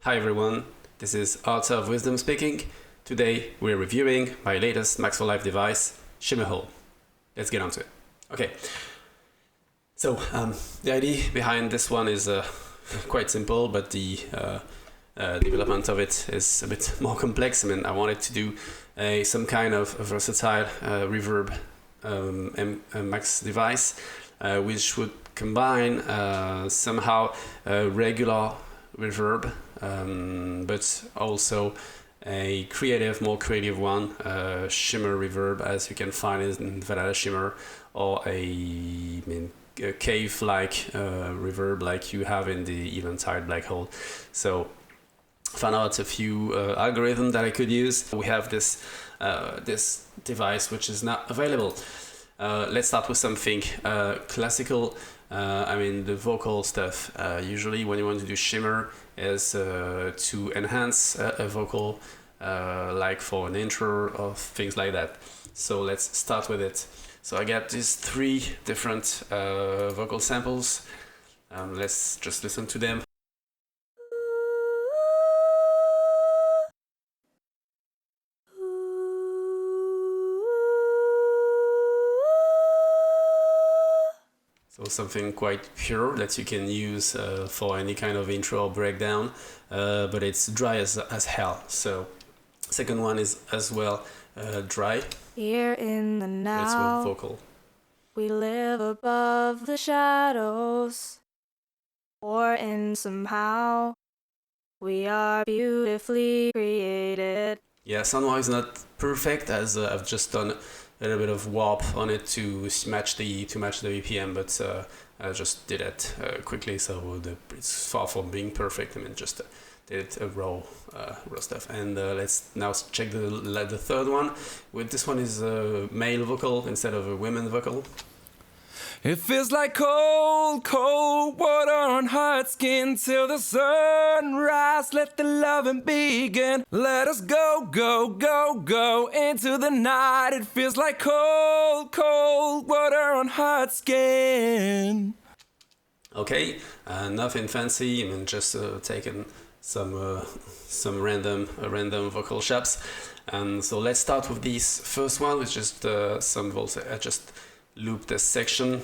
Hi everyone, this is Art of Wisdom speaking. Today we're reviewing my latest Max for Life device, ShimmerHole. Let's get on to it. Okay, so the idea behind this one is quite simple, but the development of it is a bit more complex. I wanted to do some kind of versatile reverb max device which would combine somehow regular reverb but also a more creative one, shimmer reverb, as you can find in Vanilla Shimmer, or a cave-like reverb like you have in the Eventide Blackhole. So found out a few algorithms that I could use. We have this device which is not available. Let's start with something classical. The vocal stuff. Usually when you want to do shimmer is to enhance a vocal, like for an intro or things like that. So let's start with it. So I got these 3 different vocal samples. Let's just listen to them. So something quite pure that you can use for any kind of intro or breakdown, but it's dry as hell. So second one is as well dry. Here in the now, it's with vocal. We live above the shadows, or in somehow we are beautifully created. Yeah, sound-wise not perfect, as I've just done a little bit of warp on it to match the BPM, but I just did it quickly, so it's far from being perfect. Just did a raw stuff. And let's now check the third one. With this one is a male vocal instead of a women vocal. It feels like cold, cold water on hot skin till the sunrise. Let the loving begin. Let us go, go, go, go into the night. It feels like cold, cold water on hot skin. Okay, nothing fancy. Just taking some random vocal chops. And so let's start with this first one, which is some volts. I just loop this section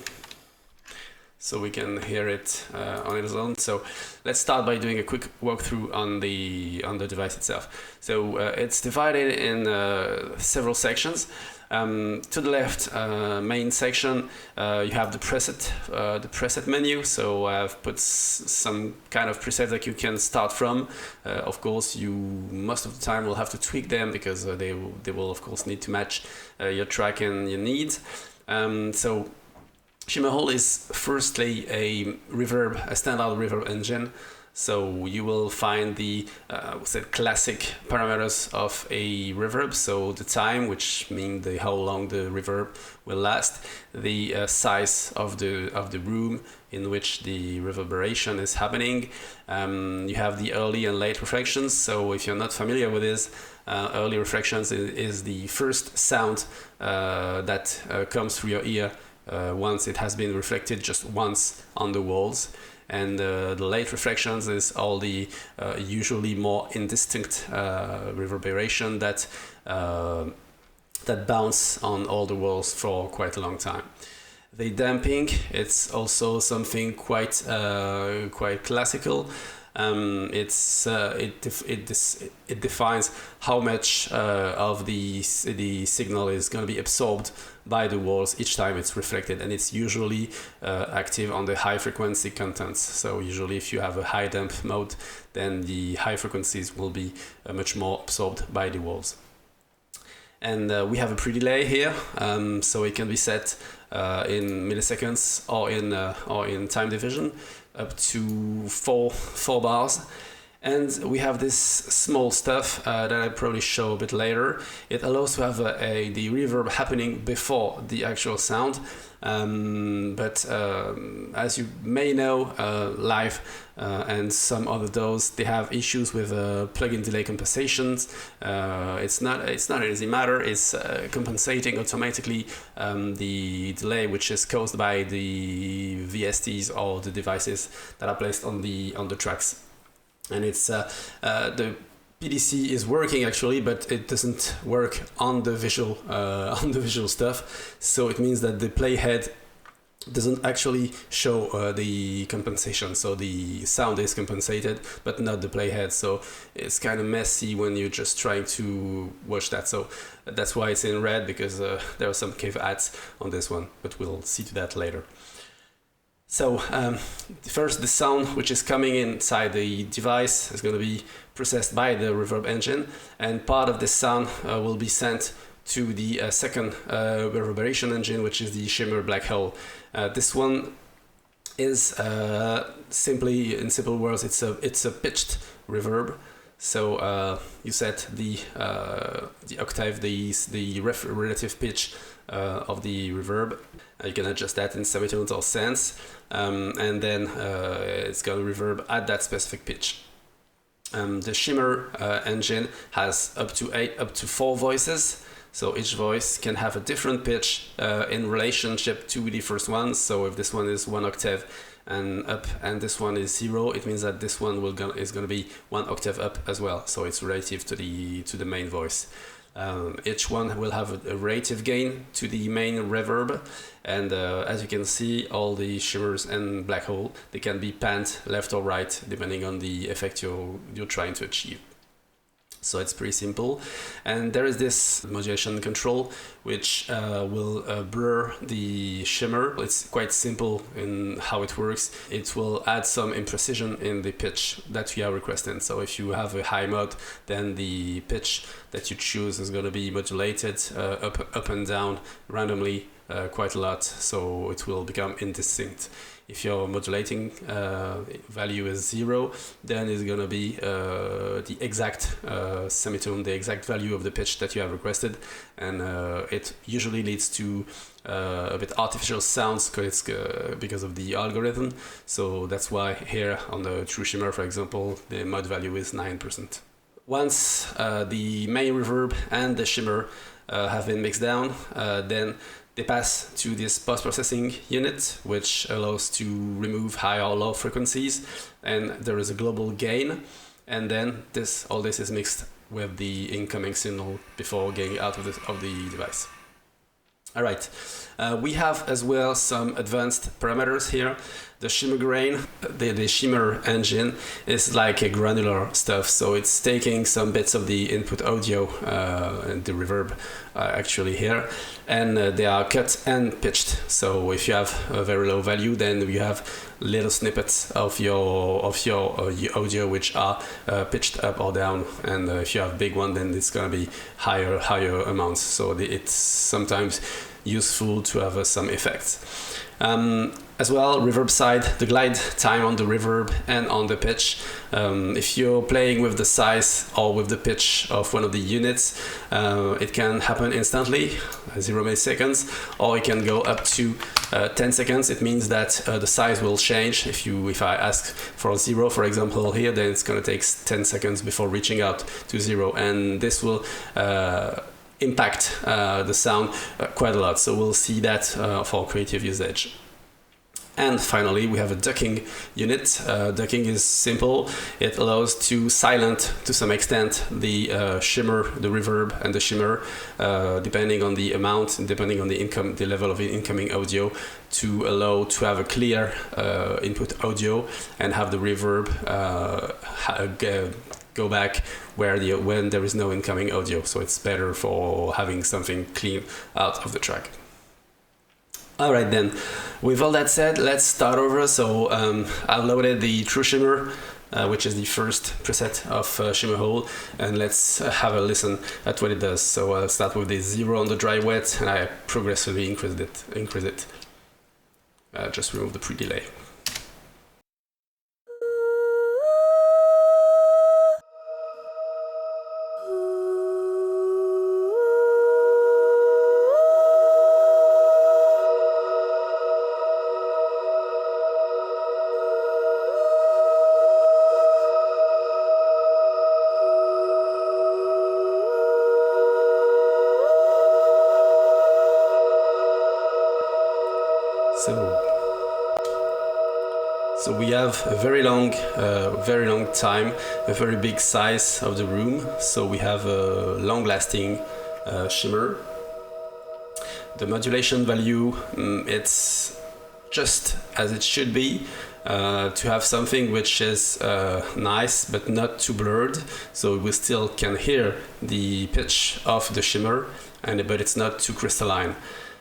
so we can hear it on its own. So let's start by doing a quick walkthrough on the device itself. So it's divided in several sections. To the left, main section, you have the preset menu. So I've put some kind of presets that you can start from. Of course, you most of the time will have to tweak them because they will of course need to match your track and your needs. So ShimmerHole is firstly a standard reverb engine. So you will find the classic parameters of a reverb. So the time, which means how long the reverb will last, the size of the room in which the reverberation is happening. You have the early and late reflections. So if you're not familiar with this, early reflections is the first sound that comes through your ear once it has been reflected just once on the walls. And the late reflections is all the usually more indistinct reverberation that bounce on all the walls for quite a long time. The damping, it's also something quite classical. It defines how much of the signal is going to be absorbed by the walls each time it's reflected, and it's usually active on the high frequency contents. So usually if you have a high damp mode, then the high frequencies will be much more absorbed by the walls. And we have a pre-delay here, so it can be set in milliseconds or in time division up to 4 bars. And we have this small stuff that I'll probably show a bit later. It allows to have the reverb happening before the actual sound. But as you may know, Live and some other DAWs, they have issues with plugin delay compensations. It's not an easy matter. It's compensating automatically the delay which is caused by the VSTs or the devices that are placed on the tracks. and it's the PDC is working actually, but it doesn't work on the visual stuff. So it means that the playhead doesn't actually show the compensation, so the sound is compensated but not the playhead, so it's kind of messy when you're just trying to watch that. So that's why it's in red, because there are some caveats on this one, but we'll see to that later. So first, the sound which is coming inside the device is going to be processed by the reverb engine, and part of this sound will be sent to the second reverberation engine, which is the Shimmer Blackhole. This one is simply, in simple words, it's a pitched reverb. So you set the octave, the relative pitch of the reverb. You can adjust that in semitones or cents, and then it's going to reverb at that specific pitch. The Shimmer engine has up to 4 voices. So each voice can have a different pitch in relationship to the first one. So if this one is 1 octave and up, and this one is 0, it means that this one is going to be 1 octave up as well. So it's relative to the main voice. Each one will have a relative gain to the main reverb, and as you can see, all the shimmers and Blackhole, they can be panned left or right depending on the effect you're trying to achieve. So it's pretty simple, and there is this modulation control which will blur the shimmer. It's quite simple in how it works. It will add some imprecision in the pitch that you are requesting. So if you have a high mod, then the pitch that you choose is going to be modulated up and down randomly quite a lot, so it will become indistinct. If your modulating value is 0, then it's going to be the exact semitone, the exact value of the pitch that you have requested, and it usually leads to a bit artificial sounds because of the algorithm. So that's why here on the True Shimmer, for example, the mod value is 9%. Once the main reverb and the shimmer have been mixed down, then they pass to this post-processing unit, which allows to remove high or low frequencies, and there is a global gain, and then all this is mixed with the incoming signal before getting out of the device. All right, we have as well some advanced parameters here. The shimmer grain, the shimmer engine is like a granular stuff, so it's taking some bits of the input audio and the reverb actually here, and they are cut and pitched. So if you have a very low value, then you have little snippets of your audio which are pitched up or down, and if you have big one, then it's gonna be higher amounts. So it's sometimes useful to have some effects. As well, reverb side, the glide time on the reverb and on the pitch. If you're playing with the size or with the pitch of one of the units, it can happen instantly, 0 milliseconds, or it can go up to 10 seconds. It means that the size will change. If I ask for 0, for example, here, then it's going to take 10 seconds before reaching out to 0, and this will impact the sound quite a lot. So we'll see that for creative usage. And finally, we have a ducking unit. Ducking is simple. It allows to silent, to some extent, the shimmer, the reverb, and the shimmer, depending on the amount, and depending on the level of incoming audio, to allow to have a clear input audio and have the reverb go back when there is no incoming audio. So it's better for having something clean out of the track. Alright then, with all that said, let's start over. So I loaded the True Shimmer, which is the first preset of ShimmerHole, and let's have a listen at what it does. So I'll start with the 0 on the dry wet, and I progressively increase it. Just remove the pre-delay. So we have a very long time, a very big size of the room. So we have a long-lasting shimmer. The modulation value, it's just as it should be, to have something which is nice but not too blurred. So we still can hear the pitch of the shimmer, but it's not too crystalline.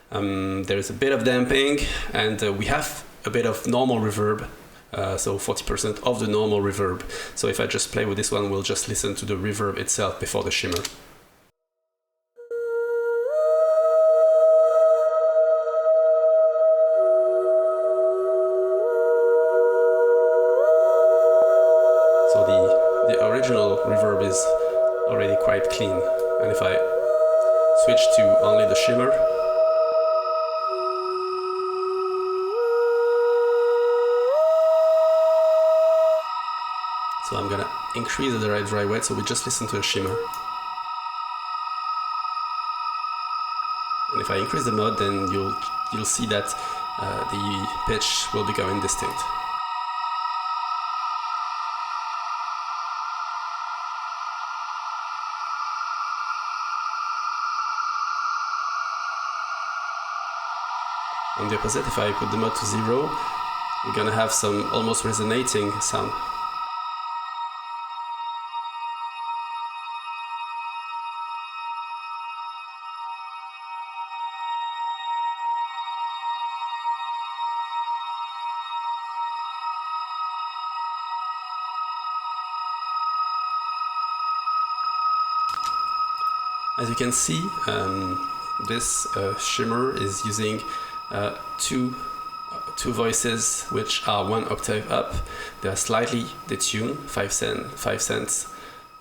There's a bit of damping, and we have a bit of normal reverb. So 40% of the normal reverb. So if I just play with this one, we'll just listen to the reverb itself before the shimmer. So the original reverb is already quite clean. And if I switch to only the shimmer, so I'm gonna increase the dry wet, so we just listen to the shimmer. And if I increase the mode, then you'll see that the pitch will become indistinct. On the opposite, if I put the mode to 0, we're gonna have some almost resonating sound. As you can see, this shimmer is using two voices which are 1 octave up. They are slightly detuned, 5 cents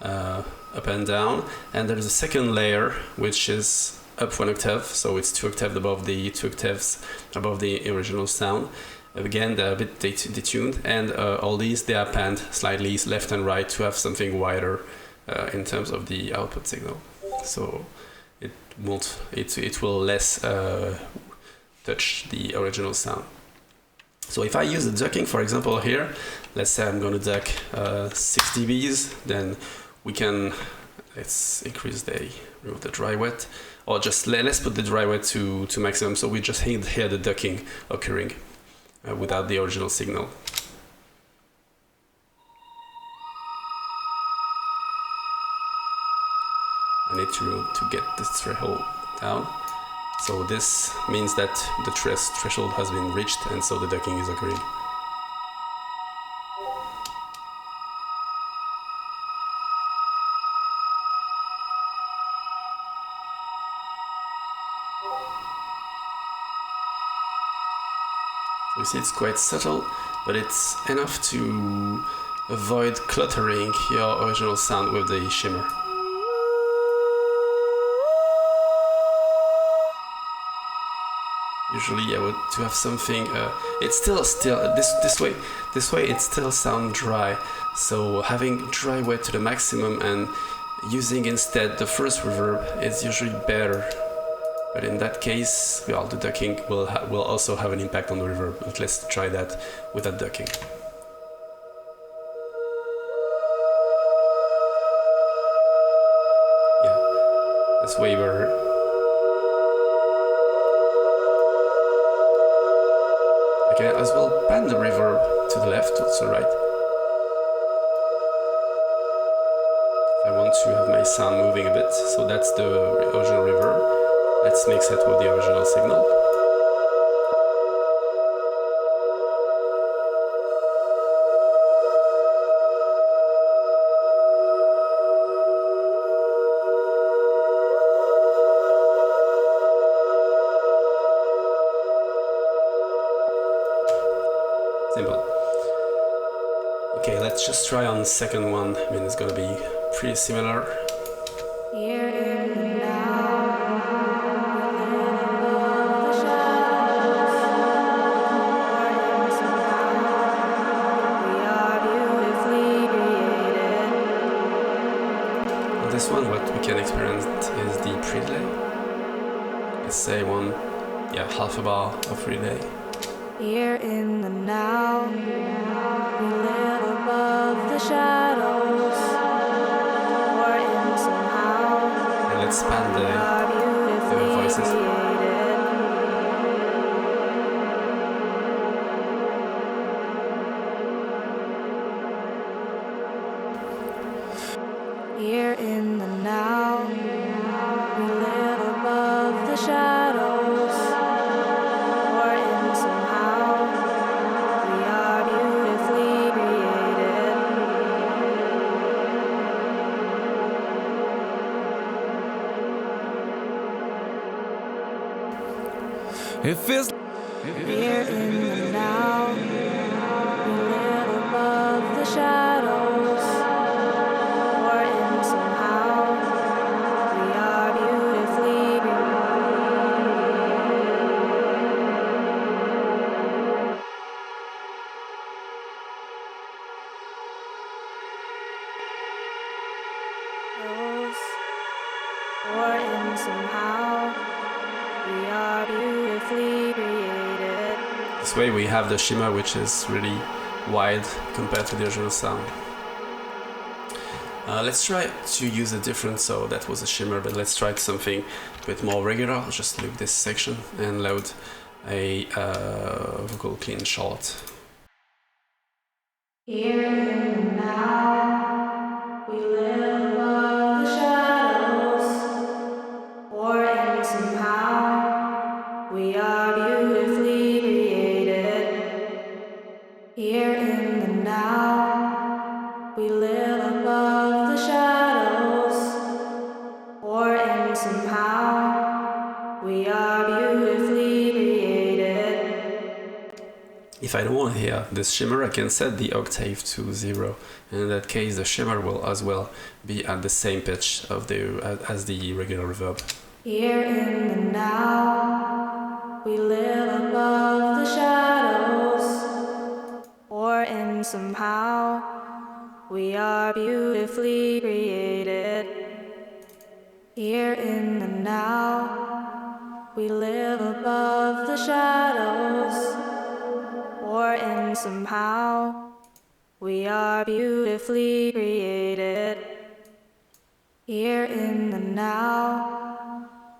up and down, and there is a second layer which is up 1 octave, so it's 2 octaves above the original sound. Again, they're a bit detuned, and all these they are panned slightly left and right to have something wider in terms of the output signal. So it will less touch the original sound. So if I use the ducking, for example, here, let's say I'm going to duck 6 dBs, then let's remove the dry wet, or just let's put the dry wet to maximum, so we just hear the ducking occurring without the original signal. I need to get this threshold down. So this means that the threshold has been reached, and so the ducking is occurring. So you see it's quite subtle, but it's enough to avoid cluttering your original sound with the shimmer. Usually I would to have something, it's still this way it still sounds dry, so having dry wet to the maximum and using instead the first reverb is usually better. But in that case, well, the ducking will also have an impact on the reverb, but let's try that without ducking. Yeah, that's way better. I can as well pan the reverb to the left, to the right. I want to have my sound moving a bit, so that's the original reverb. Let's mix it with the original signal. Simple. Okay, let's just try on the second one. I mean, it's gonna be pretty similar. Here in the now, we live above the shadows. According to now, we are beautifully created. On this one, what we can experience is the pre-delay. Let's say half a bar of pre-delay. Here in the now, we live above the shadows, or in somehow, And let's span we are the beautifully voices. created. Here in the now, we live above the shadows, or in somehow, we are beautifully created. It feels Here in the now, we live above the shadows, or in somehow, we are beautifully shadows, or in somehow, we are beautifully created. This way we have the shimmer, which is really wide compared to the original sound. Let's try to use a different, so that was a shimmer, but let's try something a bit more regular. I'll just loop this section and load a vocal clean short. Here and now, we live above the shadows, or in somehow, we are beautifully created. Here in the now, we live above the shadows, or in somehow, we are beautifully created. If I don't want to hear this shimmer, I can set the octave to 0. And in that case, the shimmer will as well be at the same pitch of as the regular reverb. Here in the now, we live above the shadows, or in somehow, we are beautifully created. Here in the now, we live above the shadows, or in somehow, we are beautifully created. Here in the now,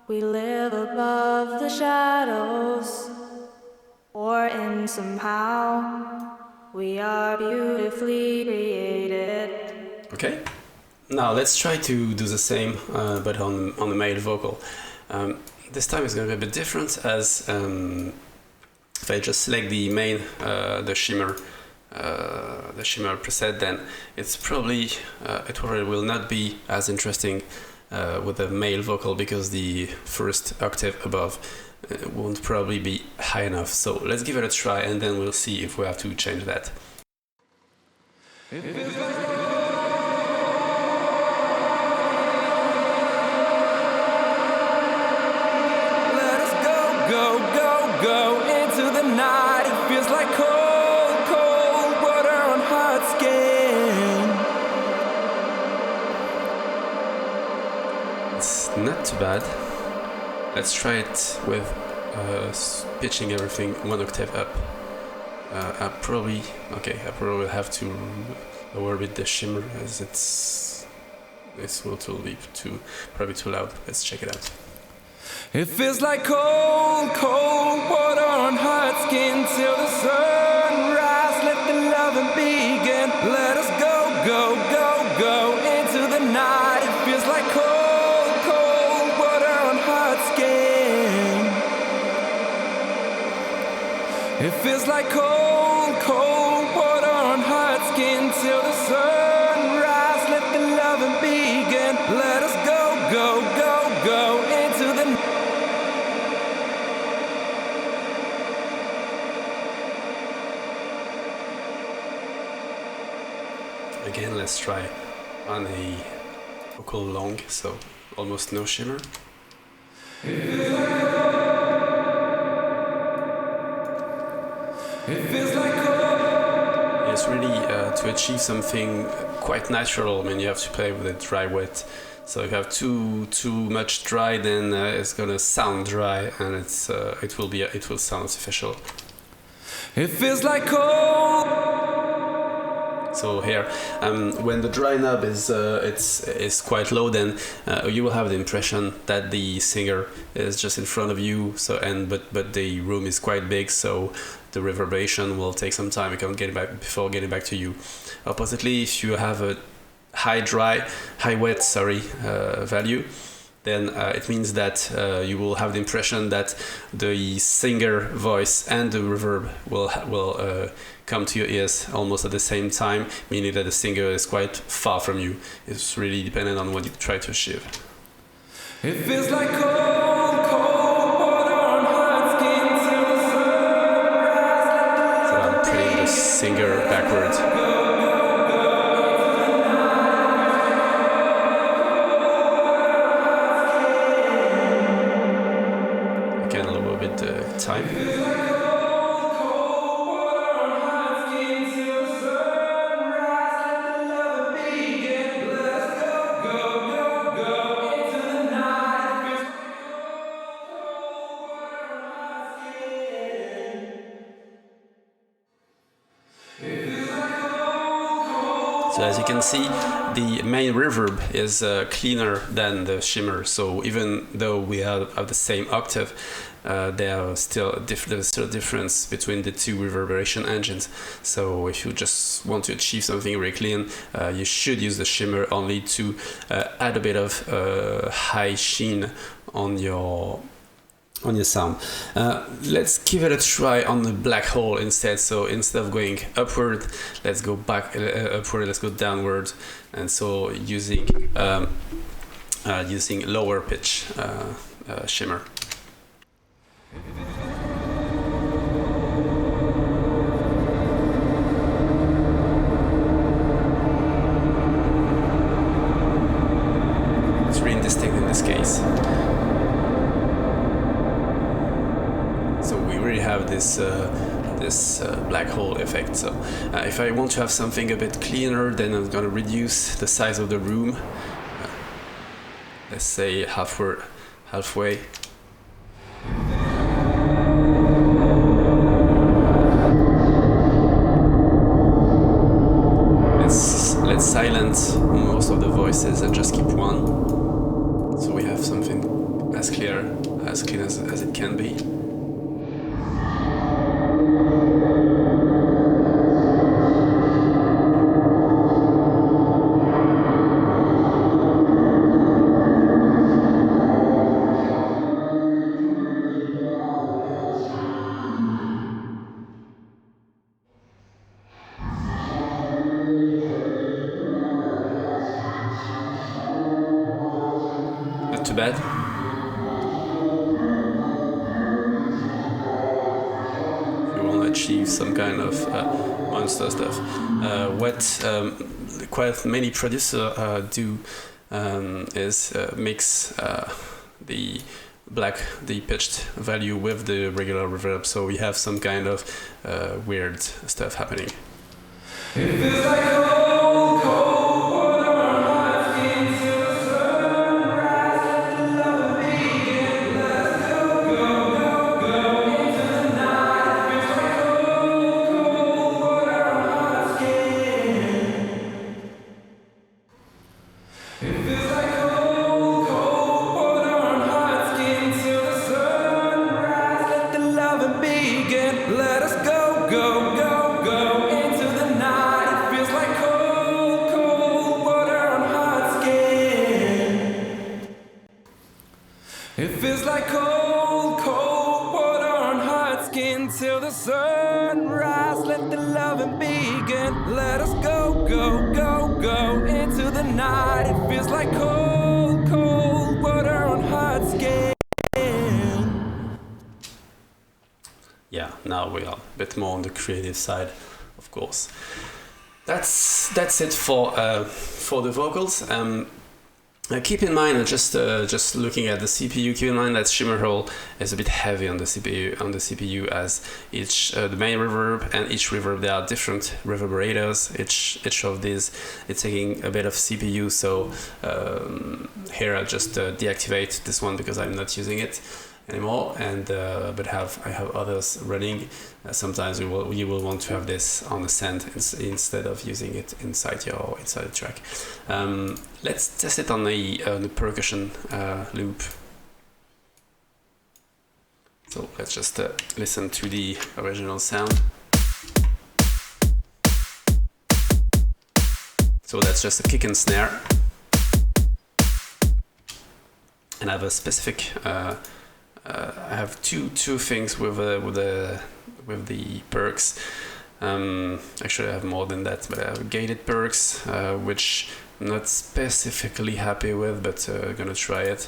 we live above the shadows, or in somehow, we are beautifully created. Okay? Now let's try to do the same, but on the male vocal. This time it's going to be a bit different, as if I just select the main, the shimmer preset, then it probably will not be as interesting with the male vocal, because the first octave above won't probably be high enough. So let's give it a try, and then we'll see if we have to change that. go, go, go into the night. It feels like cold, cold water on hot skin. It's not too bad. Let's try it with pitching everything one octave up. I probably will have to lower a bit the shimmer, as this will be probably too loud. Let's check it out. It feels like cold, cold water on hot skin till the sunrise. Let the loving begin. Let us go, go, go, go into the night. It feels like cold, cold water on hot skin. It feels like cold, cold water on hot skin till the sunrise. Let the loving begin. Let us go, go, go, go into the night. Again, let's try on a vocal long, so almost no shimmer. It's really to achieve something quite natural. I mean, you have to play with it dry wet. So if you have too much dry, then it's gonna sound dry, and it will sound artificial. It feels like cold. So here, when the dry knob is quite low, then you will have the impression that the singer is just in front of you. So but the room is quite big, so the reverberation will take some time before getting back to you. Oppositely, if you have a high wet value, then it means that you will have the impression that the singer voice and the reverb will come to your ears almost at the same time, meaning that the singer is quite far from you. It's really dependent on what you try to achieve. It feels like cold, cold water on hot skin till the sun. So I'm putting the singer backwards. Again, a little bit the time. So as you can see, the main reverb is cleaner than the shimmer. So even though we have the same octave, there's still a difference between the two reverberation engines. So if you just want to achieve something very clean, you should use the shimmer only to add a bit of high sheen on your sound. Let's give it a try on the Blackhole instead. So instead of going upward, let's go back upward, let's go downward. And so using lower pitch shimmer. It's really distinct in this case. So we really have this black hole effect. So if I want to have something a bit cleaner, then I'm going to reduce the size of the room. Let's say halfway. Let's silence most of the voices and just keep one. So we have something as clean as it can be. Not too bad. If you want to achieve some kind of monster stuff, what quite many producers do is mix the pitched value with the regular reverb, so we have some kind of weird stuff happening. It feels like cold, cold water on hot skin till the sunrise. Let the love begin. Let's go into the night. It feels like cold, cold water on hot skin. It feels like cold, cold water on hot skin till the sunrise. Let the love begin. Let us go into the night. It feels like cold, cold water on hot skin. It feels like cold, cold water on hot skin till the sunrise. Let the loving begin. Let us go into the night. It feels like cold, cold water on hot skin. Yeah, now we are a bit more on the creative side, of course. That's it for the vocals. Keep in mind, just looking at the CPU, keep in mind that ShimmerHole is a bit heavy on the CPU, as the main reverb and each reverb, there are different reverberators. Each of these is taking a bit of CPU. So here I just deactivate this one because I'm not using it. anymore, and but I have others running. Sometimes you will want to have this on the send instead of using it inside the track. Let's test it on the percussion loop. So let's just listen to the original sound. So that's just a kick and snare. And I have a specific. I have two things with the perks. Actually, I have more than that, but I have gated perks, which I'm not specifically happy with, but gonna try it.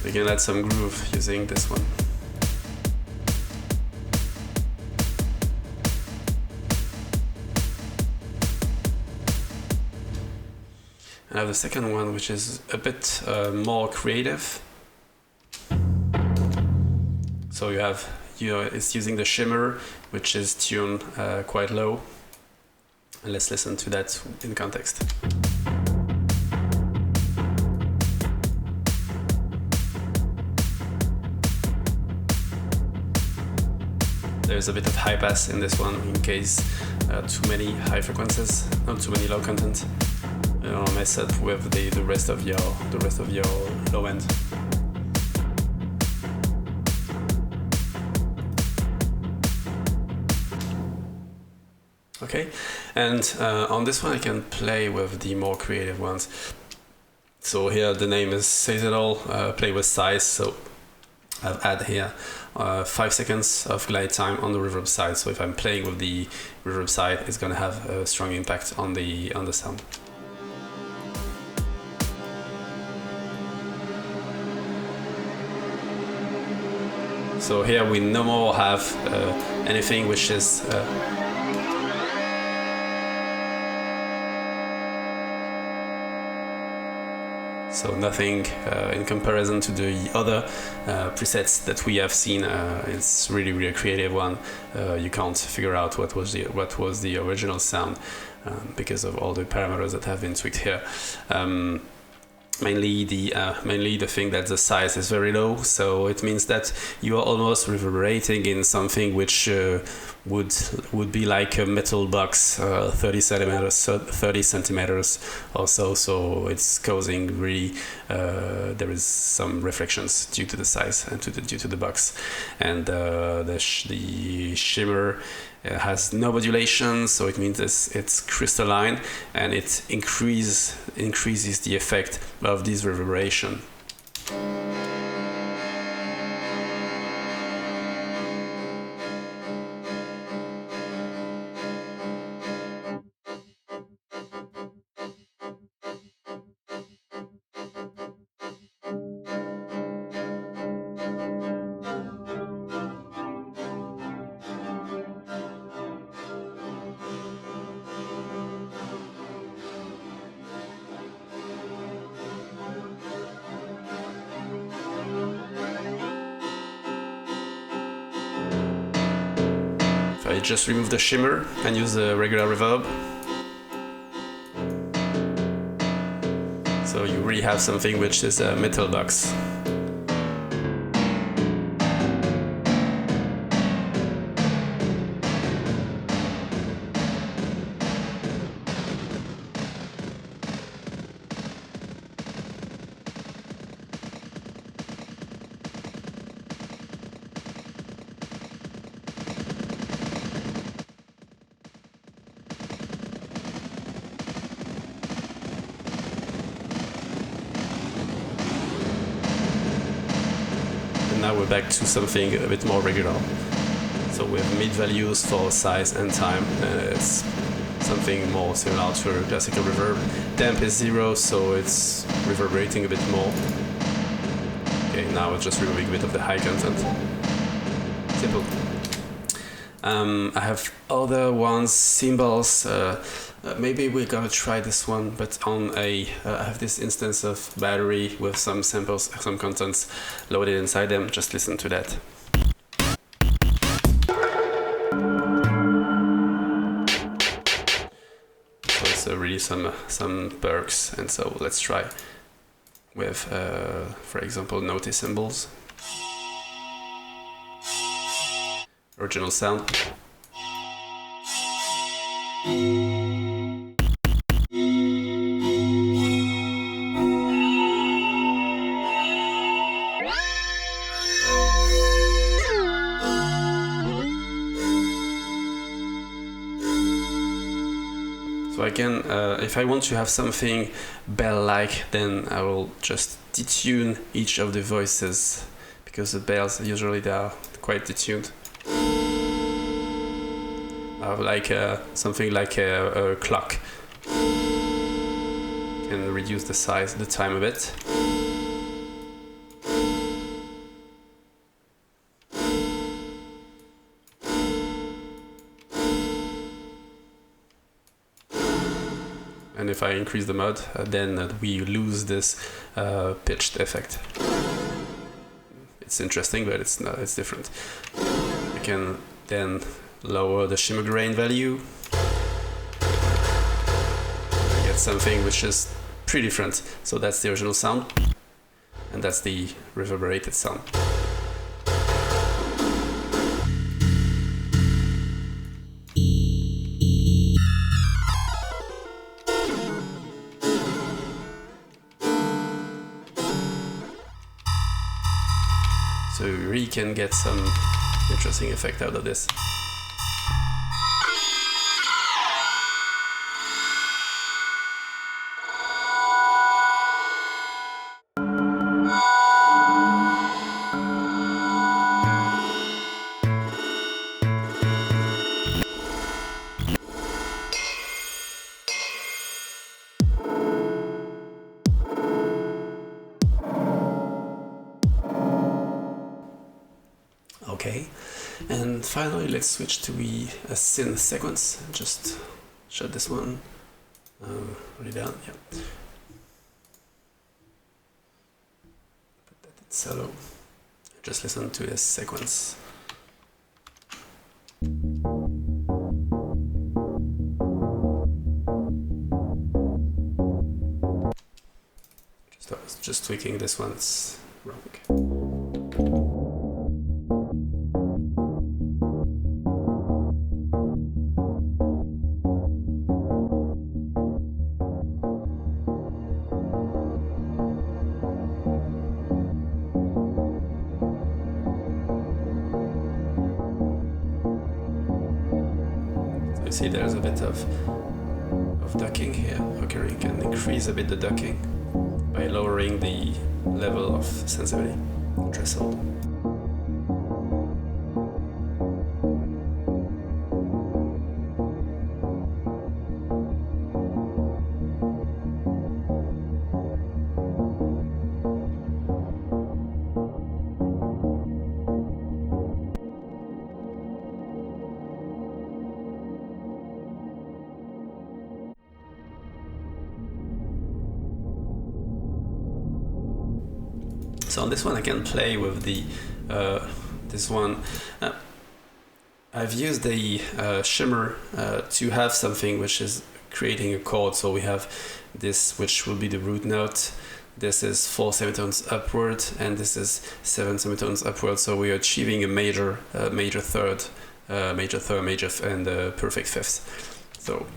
We can add some groove using this one. I have the second one, which is a bit more creative. So it's using the Shimmer, which is tuned quite low. And let's listen to that in context. There's a bit of high pass in this one in case too many high frequencies, not too many low content. You don't mess up with the rest of your low end. Okay, and on this one I can play with the more creative ones. So here the name says it all. Play with size. So I've added here 5 seconds of glide time on the reverb side. So if I'm playing with the reverb side, it's gonna have a strong impact on the sound. So here we no more have anything which is so nothing in comparison to the other presets that we have seen. It's really a creative one. You can't figure out what was the original sound because of all the parameters that have been tweaked here. Mainly the thing that the size is very low, so it means that you are almost reverberating in something which would be like a metal box, 30 centimeters or so. So it's causing really there is some reflections due to the size and due to the box, and the Shimmer has no modulation, so it means it's crystalline, and it increases the effect of this reverberation. I just remove the Shimmer and use the regular reverb. So you really have something which is a metal box. and now we're back to something a bit more regular. So we have mid values for size and time, and it's something more similar to a classical reverb. Temp is 0, so it's reverberating a bit more. Okay, now we're just removing a bit of the high content. Simple. I have other ones, cymbals. Maybe we're gonna try this one, but on I have this instance of battery with some samples, some contents loaded inside them. Just listen to that. So it's really some perks, and so let's try with, for example, note cymbals. Original sound. So I can, if I want to have something bell-like, then I will just detune each of the voices, because the bells usually they are quite detuned. Like something like a clock. Can reduce the size, the time a bit. And if I increase the mod, then we lose this pitched effect. It's interesting, but it's not. It's different. I can then lower the shimmer grain value. I get something which is pretty different. So that's the original sound, and that's the reverberated sound. So you really can get some interesting effect out of this. Okay, and finally let's switch to a synth sequence. Just shut this one, really down, yeah. Put that in solo. Just listen to this sequence. I was just tweaking this one, it's wrong. You see there's a bit of ducking here occurring. You can increase a bit the ducking by lowering the level of sensitivity, threshold. So on this one I can play with the this one. I've used the Shimmer to have something which is creating a chord. So we have this, which will be the root note. This is 4 semitones upward, and this is 7 semitones upward. So we are achieving a major third, and a perfect fifth. So.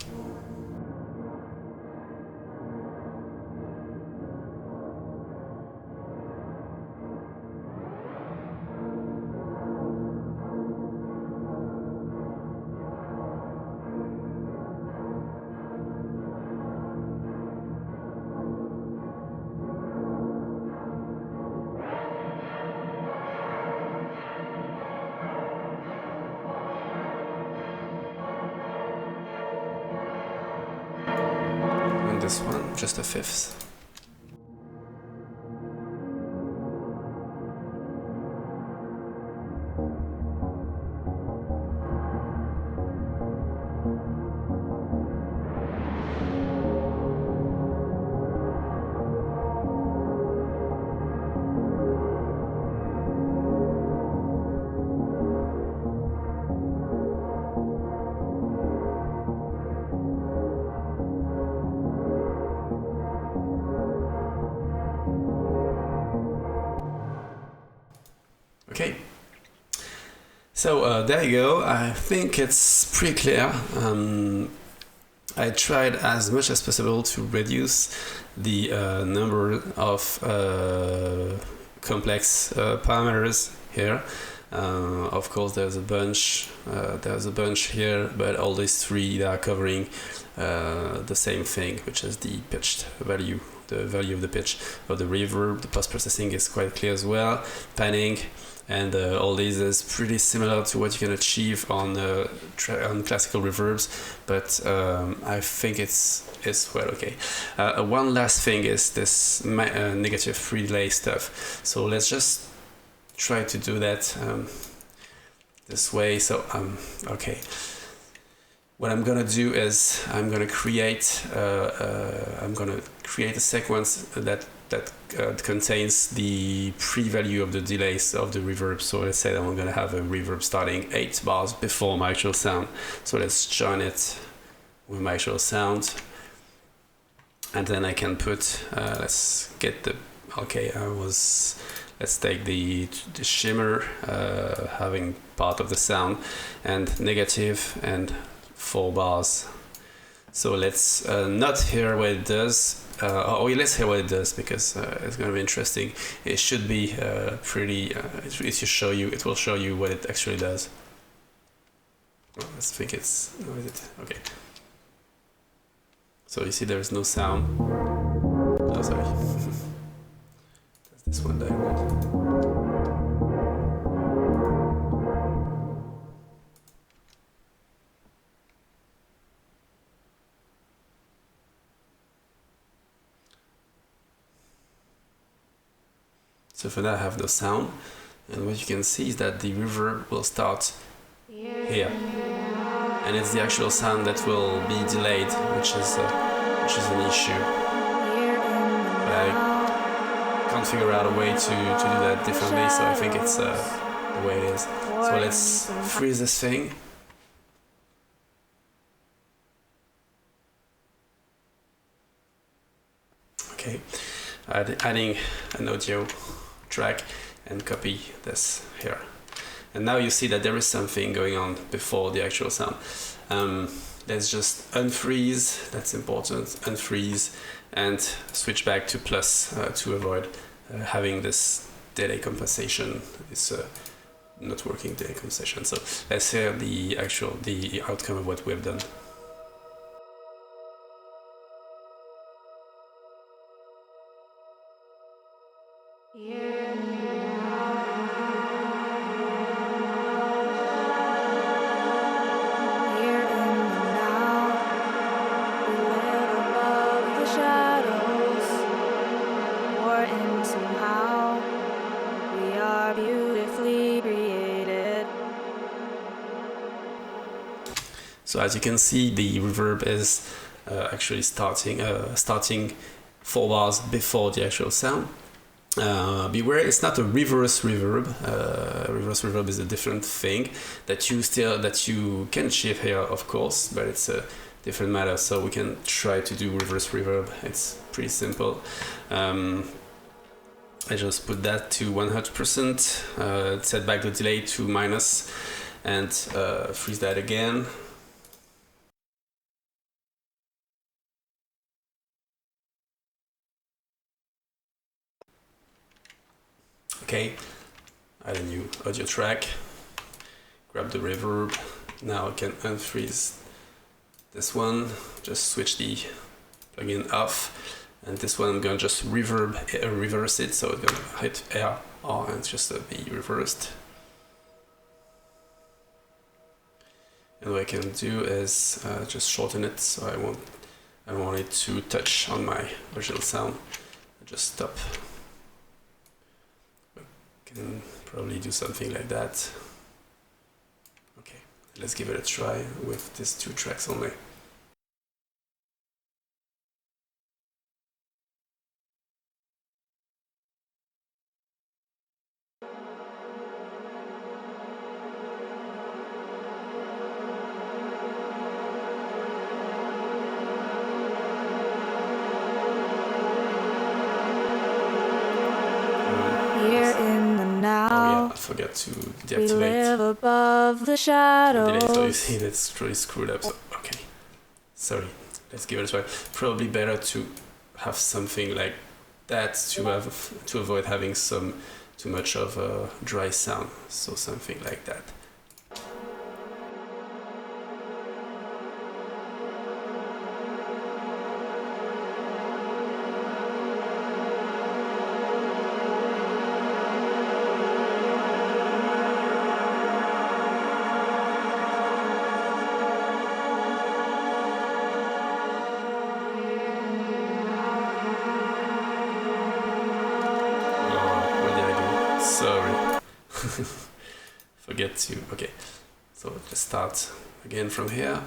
this one, just a fifth. Okay, so there you go. I think it's pretty clear. I tried as much as possible to reduce the number of complex parameters here. Of course, there's a bunch. Here, but all these three they are covering the same thing, which is the pitched value. The value of the pitch of the reverb. The post-processing is quite clear as well. Panning. And all these is pretty similar to what you can achieve on classical reverbs, but I think it's well okay. One last thing is this negative free delay stuff. So let's just try to do that this way. So okay. What I'm gonna do is I'm gonna create a sequence that contains the pre-value of the delays of the reverb. So let's say that I'm going to have a reverb starting 8 bars before my actual sound. So let's join it with my actual sound. And then I can put, let's get the, okay, let's take the shimmer having part of the sound and negative and 4 bars. So let's not hear what it does. Let's hear what it does because it's going to be interesting. It should be pretty. It will show you what it actually does. Well, let's think it's. No, is it? Okay. So you see, there is no sound. Oh, sorry. That's this one diamond. So for that I have no sound, and what you can see is that the reverb will start here, and it's the actual sound that will be delayed, which is an issue. But I can't figure out a way to do that differently, so I think it's the way it is. So let's freeze this thing. Okay, adding an audio track and copy this here, and now you see that there is something going on before the actual sound. Let's just unfreeze, that's important, unfreeze and switch back to plus to avoid having this delay compensation, this not working delay compensation. So let's hear the outcome of what we've done. So as you can see, the reverb is actually starting 4 bars before the actual sound. Beware, it's not a reverse reverb. Reverse reverb is a different thing that you can achieve here, of course, but it's a different matter. So we can try to do reverse reverb. It's pretty simple. I just put that to 100%, set back the delay to minus, and freeze that again. Okay, add a new audio track, grab the reverb. Now I can unfreeze this one, just switch the plugin off, and this one I'm going to just reverse it, so it's going to hit R and just be reversed. And what I can do is just shorten it, so I won't I want it to touch on my original sound. I just stop. I can probably do something like that. Okay, let's give it a try with these 2 tracks only. Here in the Oh now, yeah, I forgot to we deactivate live above the the delay, so you shadows. see that's really screwed up. So, okay, sorry, let's give it a try. Probably better to have something like that to avoid having too much of a dry sound. So something like that. Oh, what did I do? Sorry. Forget to. Okay, so let's start again from here.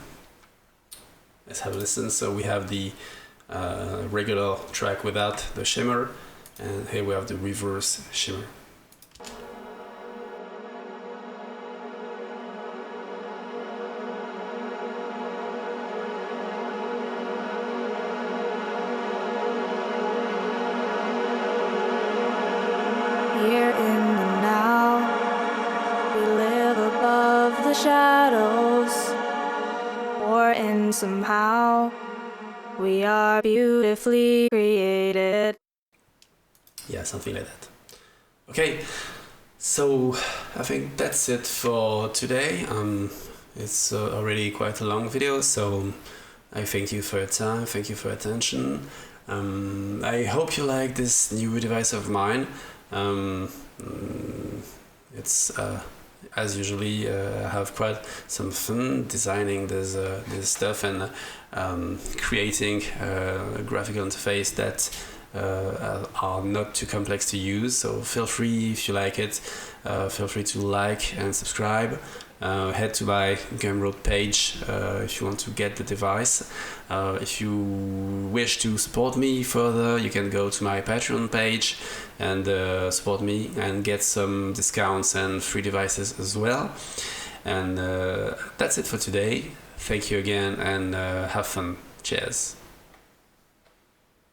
Let's have a listen. So we have the regular track without the shimmer, and here we have the reverse shimmer. Here in the now, we live above the shadows. Or in somehow, we are beautifully created. Yeah, something like that. Okay, so I think that's it for today. It's already quite a long video, so I thank you for your time, thank you for your attention. I hope you like this new device of mine. It's as usually I have quite some fun designing this stuff and creating a graphical interface that are not too complex to use. So feel free, if you like it, feel free to like and subscribe. Head to my Gumroad page if you want to get the device. If you wish to support me further, you can go to my Patreon page and support me and get some discounts and free devices as well. And that's it for today. Thank you again and have fun. Cheers.